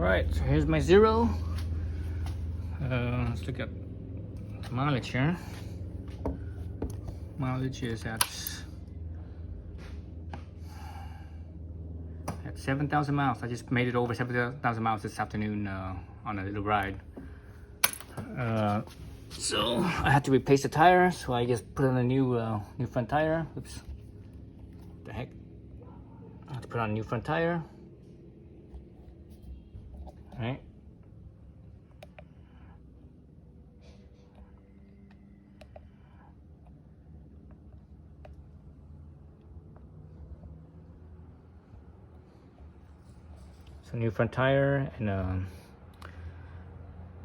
Alright, so here's my Zero. Let's look at mileage here. Mileage is at 7,000 miles. I just made it over 7,000 miles this afternoon on a little ride. So I had to replace the tire, so I just put on a new front tire. Oops, what the heck? I have to put on a new front tire. All right. So new front tire, and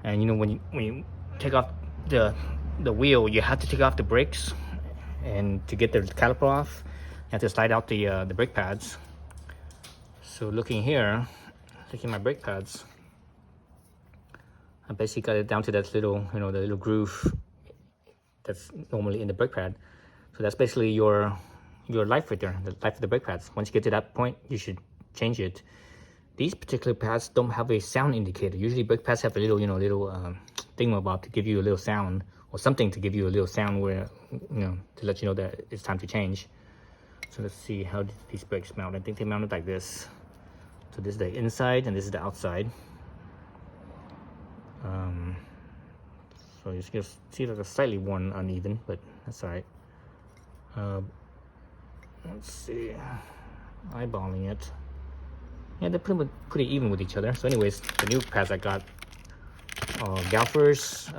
you know when you take off the wheel, you have to take off the brakes, and to get the caliper off, you have to slide out the brake pads. So looking here, looking at my brake pads, I basically got it down to that little, the little groove that's normally in the brake pad. So that's basically your life right there, the life of the brake pads. Once you get to that point, you should change it. These particular pads don't have a sound indicator. Usually brake pads have a little, thingamabob to give you a little sound, or something to give you a little sound where, to let you know that it's time to change. So let's see how these brakes mount. I think they mounted like this. So this is the inside and this is the outside. So you just see that it's slightly worn uneven, but that's all right. Let's see, eyeballing it. Yeah, they're pretty even with each other. So anyways, the new pads I got, Galfers,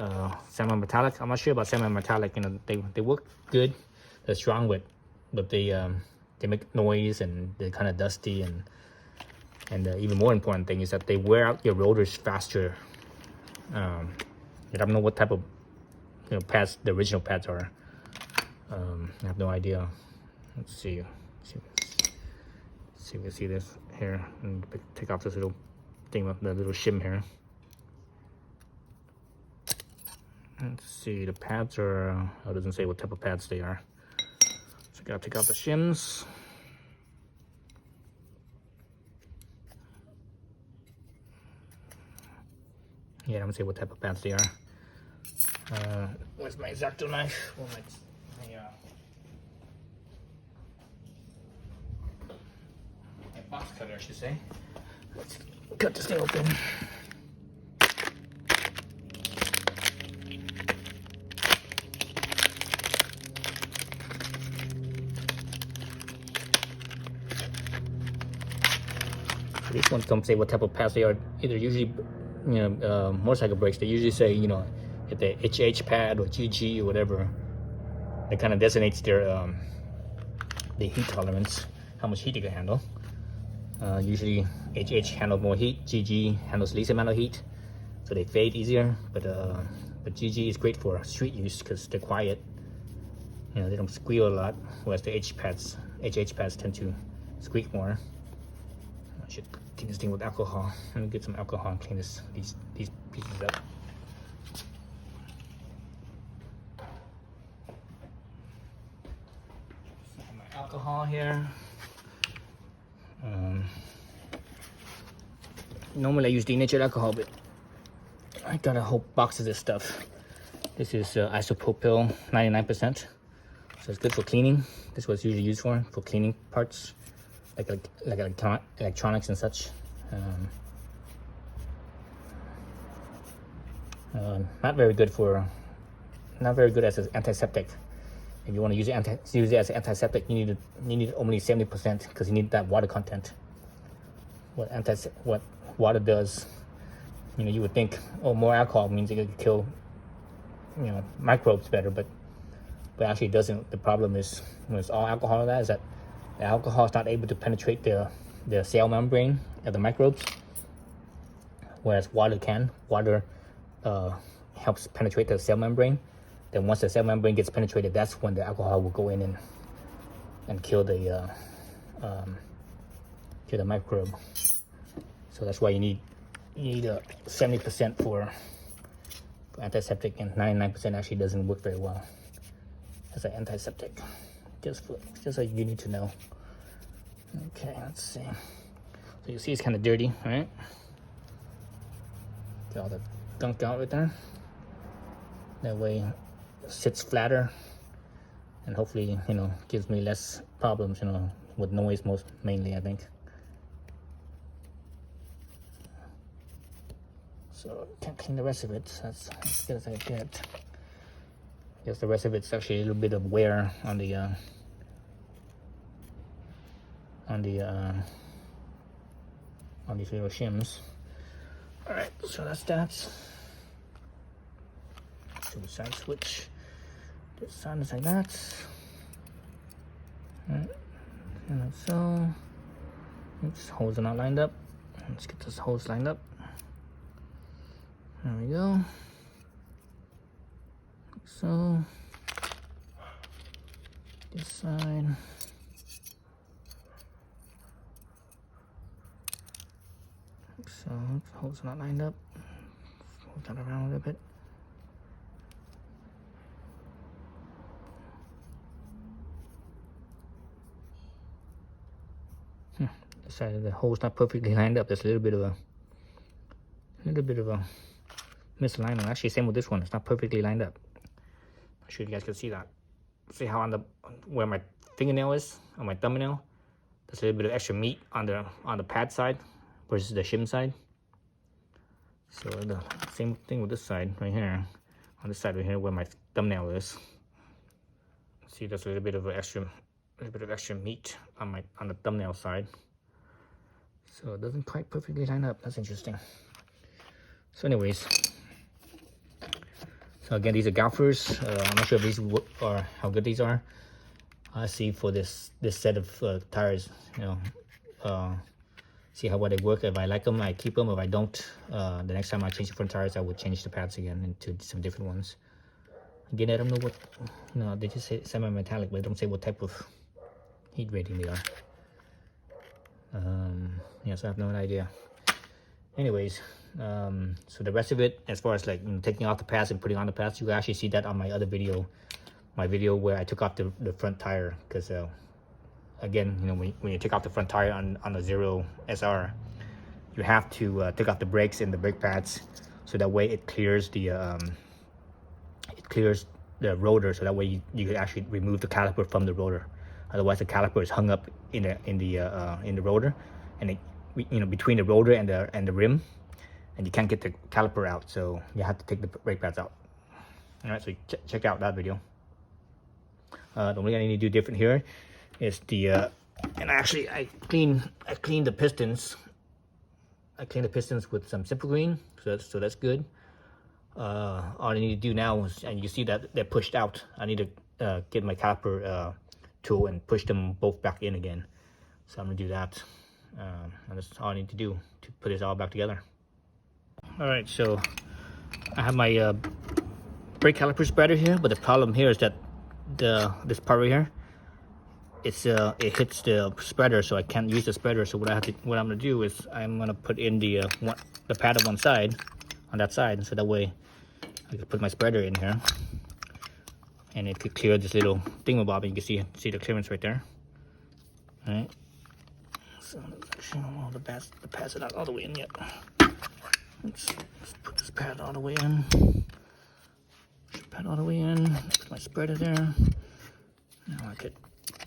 semi-metallic. I'm not sure about semi-metallic. They work good. They're strong, but they make noise and they're kind of dusty, and the even more important thing is that they wear out your rotors faster. I don't know what type of pads the original pads are. I have no idea. Let's see. See if we can see this here, and take off this little thing, the little shim here. Let's see, the pads are, it doesn't say what type of pads they are. So I gotta take out the shims. Yeah, I don't say what type of pads they are. Where's my X-Acto knife? Well, my box cutter, I should say. Let's cut this thing open. These ones don't say what type of pads they are either. Usually, motorcycle brakes, they usually say, if they're HH pad or GG or whatever, that kind of designates their the heat tolerance, how much heat you can handle. Usually HH handles more heat, GG handles least amount of heat, so they fade easier. But GG is great for street use because they're quiet. They don't squeal a lot, whereas the HH pads tend to squeak more. I should clean this thing with alcohol. Let me get some alcohol and clean these pieces up. Some my alcohol here. Normally I use denatured alcohol, but I got a whole box of this stuff. This is isopropyl 99%, so it's good for cleaning. This is what it's usually used for cleaning parts, like electronics and such. Not very good as an antiseptic. If you want to use it as an antiseptic, you need only 70% because you need that water content. What water does, you would think, more alcohol means it could kill, microbes better, but actually it doesn't. The problem is when it's all alcohol, is that the alcohol is not able to penetrate the cell membrane of the microbes, whereas water can. Water helps penetrate the cell membrane. Then once the cell membrane gets penetrated, that's when the alcohol will go in and kill the microbe. So that's why you need 70% for antiseptic, and 99% actually doesn't work very well as an antiseptic. Just so you need to know. Okay, let's see. So you see it's kind of dirty, right? Get all the gunk out right there. That way it sits flatter, and hopefully, you know, gives me less problems, you know, with noise mainly, I think. So can't clean the rest of it. That's as good as I get. Yes, the rest of it's actually a little bit of wear on the on these little shims. All right, so that's that. So the side switch. This side is like that. All right, and like so. Oops, holes are not lined up. Let's get this hose lined up. There we go. So this side. So the holes are not lined up. Move that around a little bit. This side of the hole's not perfectly lined up. There's a little bit of a misalignment. Actually, same with this one. It's not perfectly lined up. I'm sure you guys can see that. See how on the where my fingernail is on my thumbnail, there's a little bit of extra meat on the pad side versus the shim side. So the same thing with this side right here. On this side right here where my thumbnail is. See, there's a little bit of extra meat on the thumbnail side. So it doesn't quite perfectly line up. That's interesting. So anyways, so again, these are golfers. I'm not sure if these are how good these are. I see for this set of tires, you know, see how well they work. If I like them, I keep them. If I don't, the next time I change the front tires, I would change the pads again into some different ones. Again, I don't know what, you know, they just say semi-metallic, but they don't say what type of heat rating they are. Yeah, so I have no idea. Anyways, so the rest of it, as far as like, you know, taking off the pads and putting on the pads, you can actually see that on my other video, where I took off the front tire, because again, you know, when you take off the front tire on the ZeroSR, you have to take off the brakes and the brake pads, so that way it clears the rotor, so that way you can actually remove the caliper from the rotor. Otherwise, the caliper is hung up in the rotor, and it, you know, between the rotor and the rim, and you can't get the caliper out, so you have to take the brake pads out. All right, so check out that video. The only thing I need to do different here is and actually I cleaned the pistons. I cleaned the pistons with some Simple Green, so that's good. All I need to do now is, and you see that they're pushed out, I need to get my caliper tool and push them both back in again. So I'm gonna do that. And that's all I need to do to put this all back together. All right, so I have my brake caliper spreader here, but the problem here is that this part right here, it hits the spreader, so I can't use the spreader. So what I'm gonna do is I'm gonna put in the pad on that side, so that way I can put my spreader in here, and it could clear this little thingamabob. You can see the clearance right there. All right. So actually, all the pads are not all the way in yet. Let's put this pad all the way in. Pad all the way in. Put my spreader there. Now I could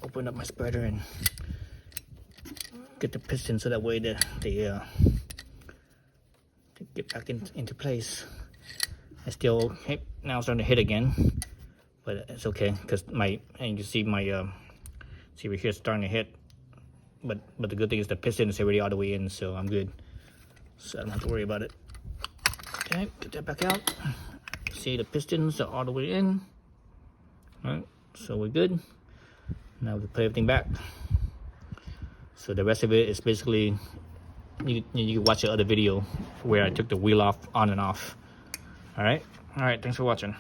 open up my spreader and get the piston, so that way they get back into place. I still now I'm starting to hit again, but it's okay because and you can see my see right here it's starting to hit. But the good thing is the piston is already all the way in, so I'm good. So I don't have to worry about it. Okay, get that back out. See, the pistons are all the way in. All right, so we're good. Now we put everything back. So the rest of it is basically, you can watch the other video where I took the wheel off, on and off. All right, thanks for watching.